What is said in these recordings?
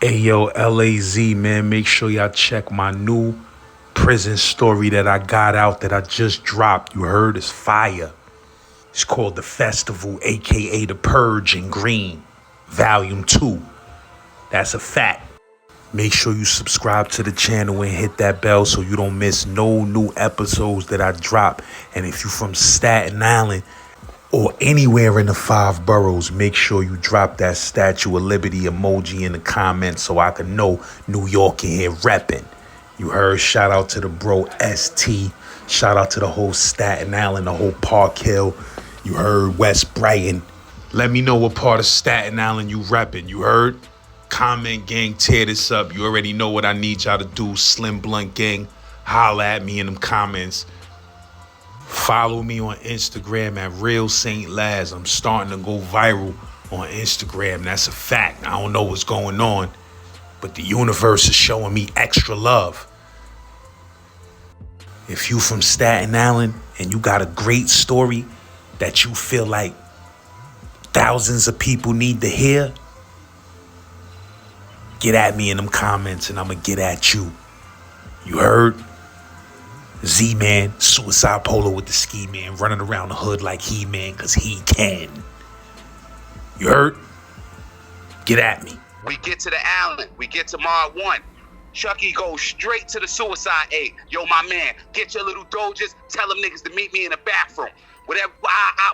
Hey yo, LAZ, man, make sure y'all check my new prison story that I got out that I just dropped. You heard? It's fire. It's called The Festival, aka The Purge in Green, Volume 2. That's a fact. Make sure you subscribe to the channel and hit that bell so you don't miss no new episodes that I drop. And if you're from Staten Island or anywhere in the 5 boroughs, make sure you drop that Statue of Liberty emoji in the comments so I can know New York in here repping. You heard? Shout out to the bro ST. Shout out to the whole Staten Island, the whole Park Hill. You heard? West Brighton. Let me know what part of Staten Island you repping. You heard? Comment gang, tear this up. You already know what I need y'all to do. Slim Blunt gang, holla at me in them comments. Follow me on Instagram at real st.laz. I'm starting to go viral on Instagram. That's a fact. I don't know what's going on, but the universe is showing me extra love. If you from Staten Island and you got a great story that you feel like thousands of people need to hear, get at me in them comments and I'm going to get at you. You heard? Z-Man, suicide polo with the ski man, running around the hood like He-Man because he can. You heard? Get at me. We get to the island. We get to Mar 1. Chucky goes straight to the suicide aid. Yo, my man, get your little doges. Tell them niggas to meet me in the bathroom. Whatever,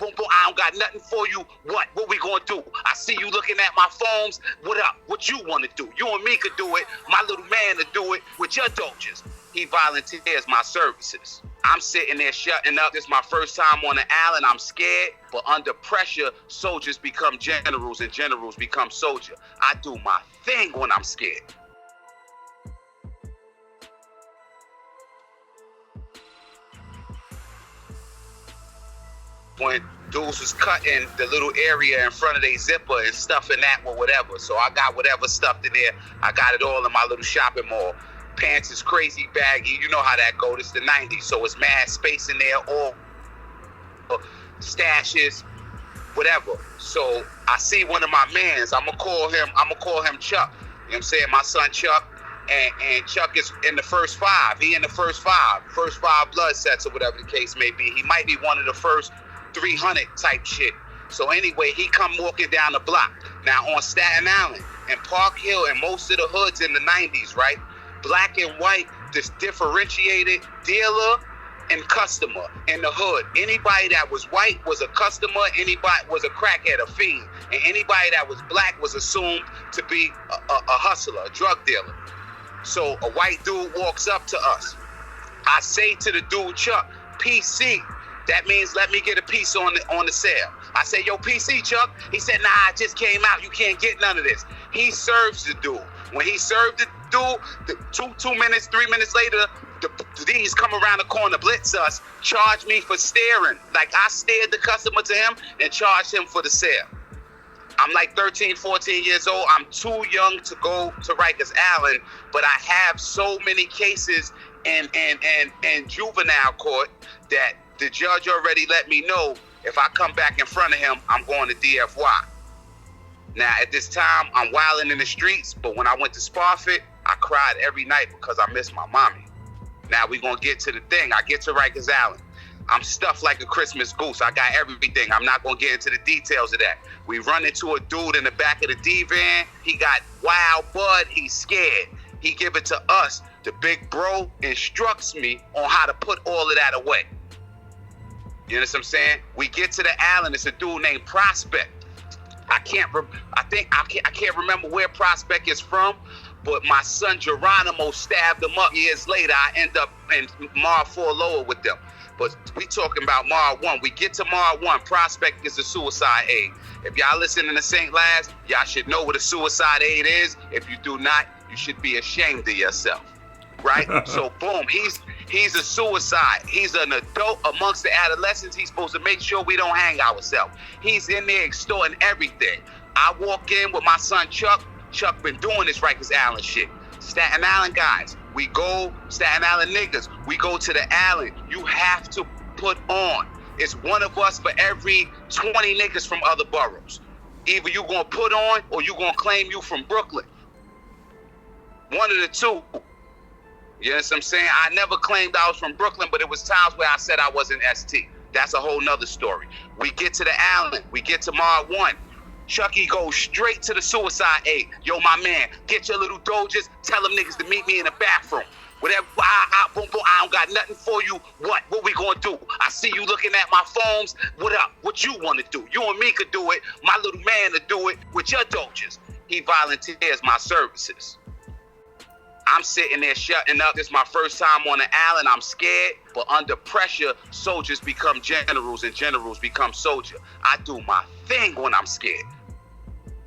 boom, boom, I don't got nothing for you. What we gonna do? I see you looking at my phones. What up? What you wanna do? You and me could do it. My little man to do it with your doges. He volunteers my services. I'm sitting there shutting up. This is my first time on the island. I'm scared, but under pressure, soldiers become generals and generals become soldier. I do my thing when I'm scared. When dudes was cutting the little area in front of their zipper and stuffing that or whatever. So I got whatever stuffed in there. I got it all in my little shopping mall. Pants is crazy baggy. You know how that go. It's the 90s. So it's mad space in there. All stashes, whatever. So I see one of my mans. I'm gonna call him Chuck. You know what I'm saying? My son Chuck. And Chuck is in the first 5. He in the first 5 blood sets or whatever the case may be. He might be one of the first 300 type shit. So anyway, he come walking down the block. Now on Staten Island and Park Hill and most of the hoods in the 90s, right? Black and white, this differentiated dealer and customer in the hood. Anybody that was white was a customer, anybody was a crackhead, a fiend, and anybody that was black was assumed to be a hustler, a drug dealer. So a white dude walks up to us. I say to the dude, Chuck, PC. That means let me get a piece on the sale. I say, yo, PC, Chuck. He said, nah, it just came out. You can't get none of this. He serves the dude. When he served the dude, 3 minutes later, the D's come around the corner, blitz us, charge me for staring. Like I stared the customer to him and charged him for the sale. I'm like 13, 14 years old. I'm too young to go to Rikers Island, but I have so many cases in juvenile court that the judge already let me know if I come back in front of him, I'm going to DFY. Now, at this time, I'm wilding in the streets, but when I went to Sparfit, I cried every night because I missed my mommy. Now, we're going to get to the thing. I get to Rikers Island. I'm stuffed like a Christmas goose. I got everything. I'm not going to get into the details of that. We run into a dude in the back of the D-van. He got wild bud. He's scared. He give it to us. The big bro instructs me on how to put all of that away. You know what I'm saying? We get to the island. It's a dude named Prospect. I can't remember where Prospect is from, but my son Geronimo stabbed him up years later. I end up in Mar 4 Lower with them. But we talking about Mar 1. We get to Mar 1. Prospect is the suicide aid. If y'all listening to St.laz, y'all should know what a suicide aid is. If you do not, you should be ashamed of yourself. Right? So boom, he's a suicide. He's an adult amongst the adolescents. He's supposed to make sure we don't hang ourselves. He's in there extorting everything. I walk in with my son Chuck. Chuck been doing this Rikers Island shit. Staten Island guys, we go, Staten Island niggas, we go to the island. You have to put on. It's one of us for every 20 niggas from other boroughs. Either you gonna put on or you gonna claim you from Brooklyn. One of the two. You know what I'm saying? I never claimed I was from Brooklyn, but it was times where I said I wasn't ST. That's a whole nother story. We get to the island. We get to Mod 1. Chucky goes straight to the suicide aid. Yo, my man, get your little doges. Tell them niggas to meet me in the bathroom. Whatever, boom, boom, I don't got nothing for you. What we gonna do? I see you looking at my phones. What up? What you want to do? You and me could do it. My little man to do it with your doges. He volunteers my services. I'm sitting there shutting up. This is my first time on the island. I'm scared, but under pressure, soldiers become generals and generals become soldiers. I do my thing when I'm scared.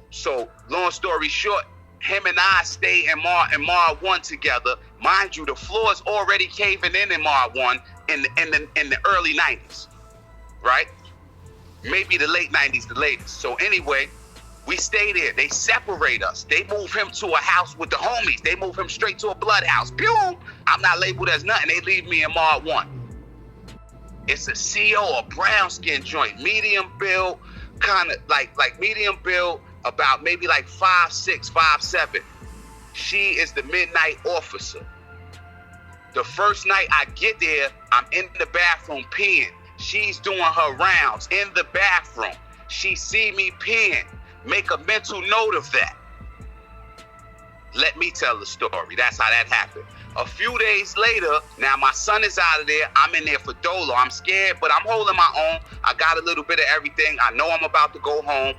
So, long story short, him and I stay in Mar 1 together. Mind you, the floor's already caving in Mar 1 in the early 90s, right? Maybe the late 90s, the latest. So anyway, we stay there. They separate us. They move him to a house with the homies. They move him straight to a blood house. Pew! I'm not labeled as nothing. They leave me in Mar 1. It's a CO, a brown skin joint, medium build, kind of like medium build, about maybe like 5'6", 5'7". She is the midnight officer. The first night I get there, I'm in the bathroom peeing. She's doing her rounds in the bathroom. She see me peeing. Make a mental note of that. Let me tell the story. That's how that happened. A few days later, now my son is out of there. I'm in there for dolo. I'm scared, but I'm holding my own. I got a little bit of everything. I know I'm about to go home.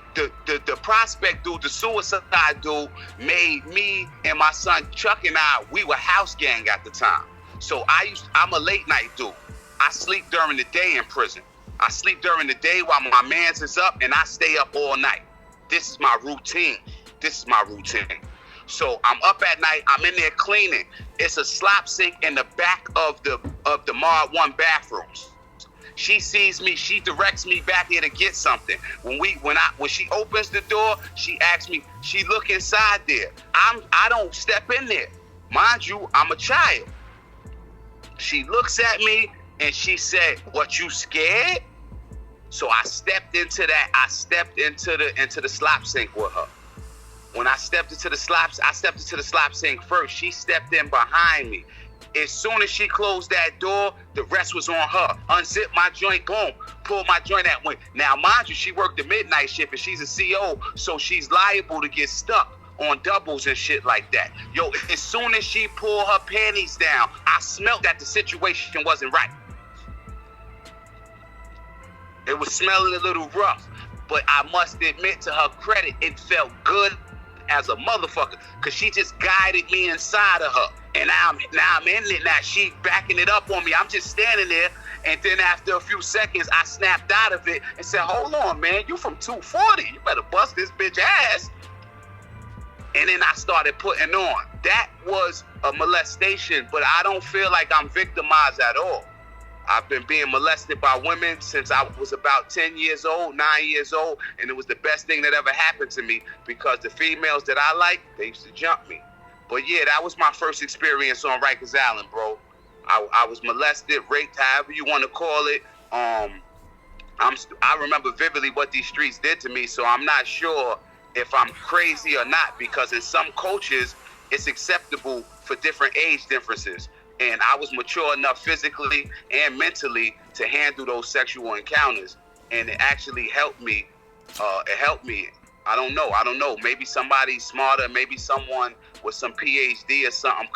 The prospect dude, the suicide dude, made me and my son Chuck and I, we were house gang at the time. So I'm a late night dude. I sleep during the day in prison. I sleep during the day while my man's is up, and I stay up all night. This is my routine. So I'm up at night. I'm in there cleaning. It's a slop sink in the back of the Mar 1 bathrooms. She sees me. She directs me back here to get something. When she opens the door, she asks me. She look inside there. I don't step in there. Mind you, I'm a child. She looks at me and she said, "What, you scared?" So I stepped into that. I stepped into the slop sink with her. When I stepped into the slop sink first. She stepped in behind me. As soon as she closed that door, the rest was on her. Unzip my joint, boom, pull my joint that way. Now, mind you, she worked the midnight shift and she's a CO, so she's liable to get stuck on doubles and shit like that. Yo, as soon as she pulled her panties down, I smelled that the situation wasn't right. It was smelling a little rough, but I must admit to her credit, it felt good as a motherfucker, because she just guided me inside of her. And now I'm in it. Now she backing it up on me. I'm just standing there, and then after a few seconds, I snapped out of it and said, "Hold on, man, you from 240? You better bust this bitch ass." And then I started putting on. That was a molestation, but I don't feel like I'm victimized at all. I've been being molested by women since I was about 10 years old, 9 years old, and it was the best thing that ever happened to me, because the females that I like, they used to jump me. But yeah, that was my first experience on Rikers Island, bro. I was molested, raped, however you want to call it. I remember vividly what these streets did to me, so I'm not sure if I'm crazy or not, because in some cultures, it's acceptable for different age differences. And I was mature enough physically and mentally to handle those sexual encounters. And it actually helped me. I don't know. Maybe somebody smarter, maybe someone with some PhD or something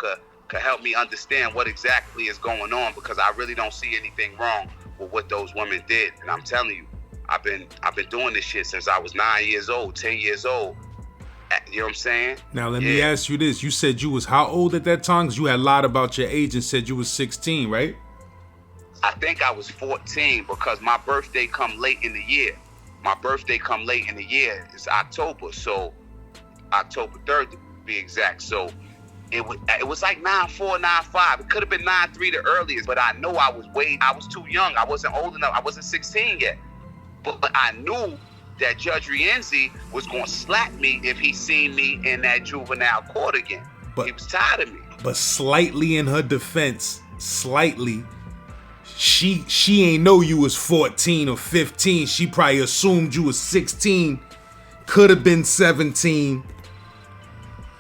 could help me understand what exactly is going on, because I really don't see anything wrong with what those women did. And I'm telling you, I've been doing this shit since I was 9 years old, 10 years old. You know what I'm saying? Now, let me ask you this. You said you was how old at that time? Because you had lied about your age and said you was 16, right? I think I was 14, because my birthday come late in the year. It's October, so October 3rd to be exact. So it was like 9-4, 9-5. It could have been 9-3 the earliest, but I know I was too young. I wasn't old enough. I wasn't 16 yet. But I knew that Judge Rienzi was going to slap me if he seen me in that juvenile court again. But he was tired of me. But slightly in her defense, she ain't know you was 14 or 15. She probably assumed you was 16. Could have been 17.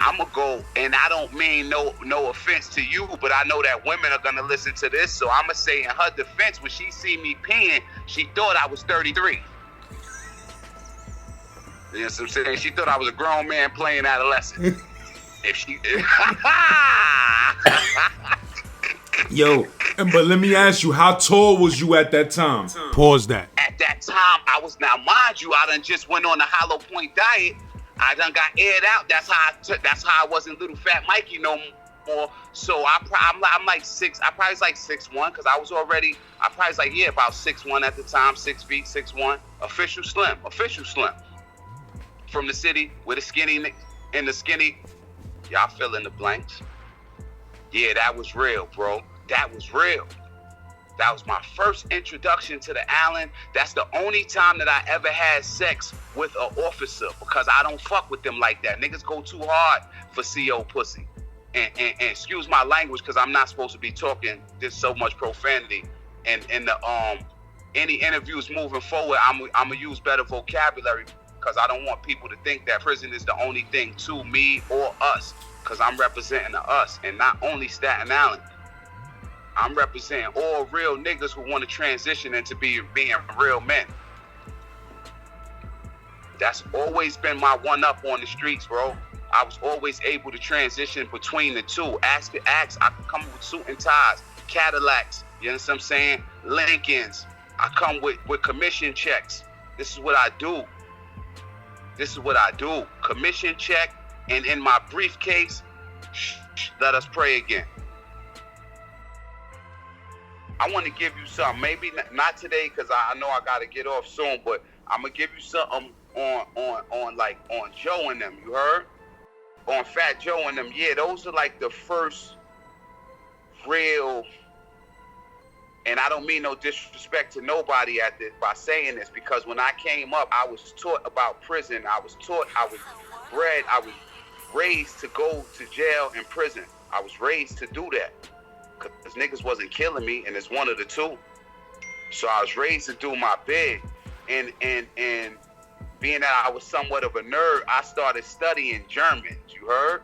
I'ma go, and I don't mean no offense to you, but I know that women are gonna listen to this, so I'ma say in her defense, when she see me peeing, she thought I was 33. You know what I'm saying? She thought I was a grown man playing adolescent. If she Yo, but let me ask you, how tall was you at that time? Pause that. At that time, I was, now mind you, I done just went on the Hollow Point diet. I done got aired out. That's how I wasn't Little Fat Mikey no more. So I'm like six. I probably was like 6'1", because I probably was like, yeah, about 6'1" at the time, 6 feet, 6'1". Official slim. From the city with a skinny and the skinny. Y'all fill in the blanks. Yeah, that was real, bro. That was real. That was my first introduction to the island. That's the only time that I ever had sex with an officer, because I don't fuck with them like that. Niggas go too hard for CO pussy. And excuse my language, because I'm not supposed to be talking this so much profanity. And in the any interviews moving forward, I'm gonna use better vocabulary, because I don't want people to think that prison is the only thing to me or us, because I'm representing the us and not only Staten Island. I'm representing all real niggas who want to transition into being real men. That's always been my one up on the streets, bro. I was always able to transition between the two. Ask, I could come with suit and ties, Cadillacs, you know what I'm saying? Lincolns. I come with commission checks. This is what I do. Commission check, and in my briefcase, let us pray again. I want to give you something, maybe not today, because I know I got to get off soon, but I'm going to give you something on Joe and them, you heard? On Fat Joe and them, yeah, those are like the first real, and I don't mean no disrespect to nobody at this by saying this, because when I came up, I was taught about prison. I was raised to go to jail and prison. I was raised to do that, because niggas wasn't killing me, and it's one of the two. So I was raised to do my big, and being that I was somewhat of a nerd, I started studying German, you heard?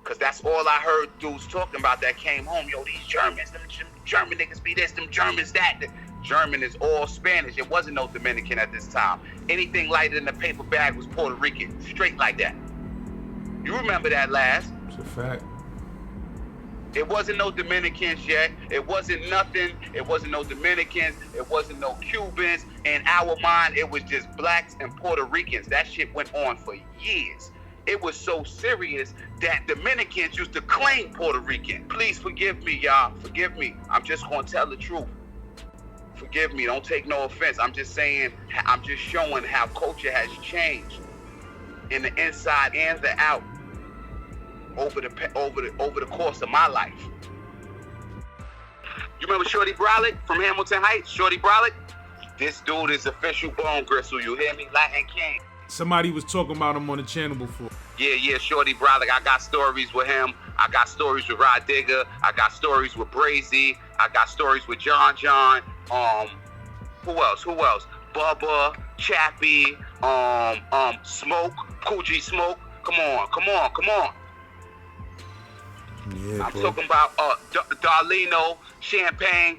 Because that's all I heard dudes talking about that came home. Yo, these Germans, them German niggas be this, them Germans that. German is all Spanish. It wasn't no Dominican at this time. Anything lighter than a paper bag was Puerto Rican, straight like that. You remember that, Laz? It's a fact. It wasn't no Dominicans yet. It wasn't nothing. It wasn't no Dominicans. It wasn't no Cubans. In our mind, it was just blacks and Puerto Ricans. That shit went on for years. It was so serious that Dominicans used to claim Puerto Rican. Please forgive me, y'all. Forgive me. I'm just going to tell the truth. Forgive me. Don't take no offense. I'm just saying, I'm just showing how culture has changed in the inside and the out over the course of my life. You remember Shorty Brolick from Hamilton Heights? Shorty Brolick? This dude is official bone gristle. You hear me? Latin King. Somebody was talking about him on the channel before. Yeah, Shorty Brolick. I got stories with him. I got stories with Rod Digger. I got stories with Brazy. I got stories with John. Who else? Bubba, Chappie, Smoke, Coogee Smoke. Come on. Yeah, I'm bro. talking about Darleno, Champagne.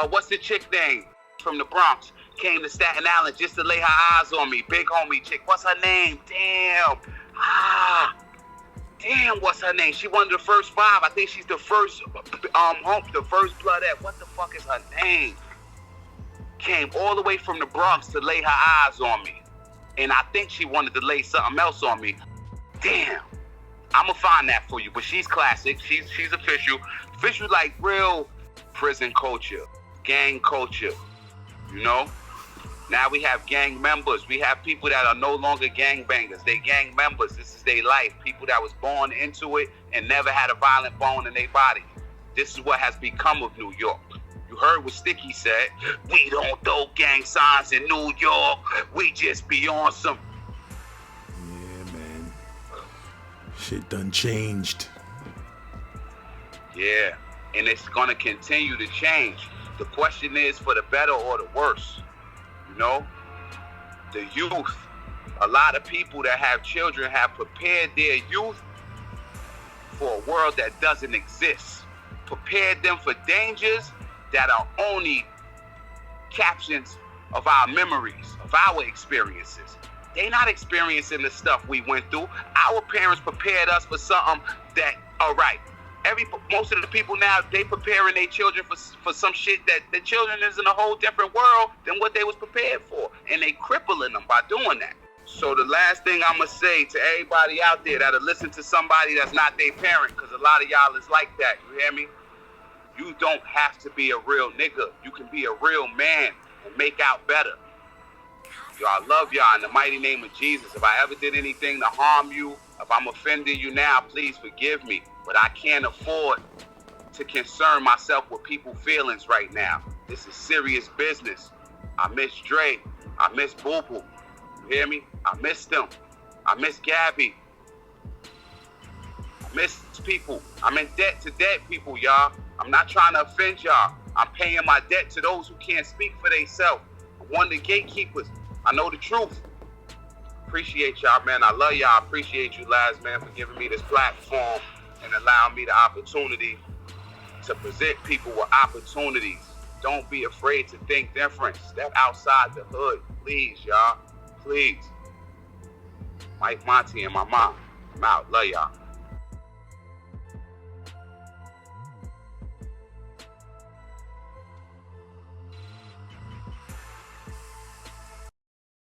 What's the chick name from the Bronx? Came to Staten Island just to lay her eyes on me. Big homie chick. What's her name? Damn, what's her name? She one of the first 5. I think she's the first the first bloodette. What the fuck is her name? Came all the way from the Bronx to lay her eyes on me. And I think she wanted to lay something else on me. Damn. I'ma find that for you. But she's classic. She's official. Official like real prison culture. Gang culture. You know? Now we have gang members. We have people that are no longer gang bangers. They gang members. This is their life. People that was born into it and never had a violent bone in their body. This is what has become of New York. You heard what Sticky said. We don't throw gang signs in New York. We just be on some. Yeah, man. Shit done changed. Yeah, and it's gonna continue to change. The question is for the better or the worse. You know, the youth A lot of people that have children have prepared their youth for a world that doesn't exist. Prepared them for dangers that are only captions of our memories, of our experiences. They not experiencing the stuff we went through. Our parents prepared us for something that, all right, most of the people now, they preparing their children for some shit that the children is in a whole different world than what they was prepared for. And they crippling them by doing that. So the last thing I'm going to say to everybody out there that'll listen to somebody that's not their parent, because a lot of y'all is like that, you hear me? You don't have to be a real nigga. You can be a real man and make out better. Y'all, love y'all in the mighty name of Jesus. If I ever did anything to harm you, if I'm offending you now, please forgive me. But I can't afford to concern myself with people's feelings right now. This is serious business. I miss Dre. I miss Boo Boo. You hear me? I miss them. I miss Gabby. I miss people. I'm in debt to dead people, y'all. I'm not trying to offend y'all. I'm paying my debt to those who can't speak for themselves. I'm one of the gatekeepers. I know the truth. Appreciate y'all, man. I love y'all. I appreciate you, Laz, man, for giving me this platform and allowing me the opportunity to present people with opportunities. Don't be afraid to think different. Step outside the hood, please, y'all. Please. Mike Monty and my mom. I'm out. Love y'all.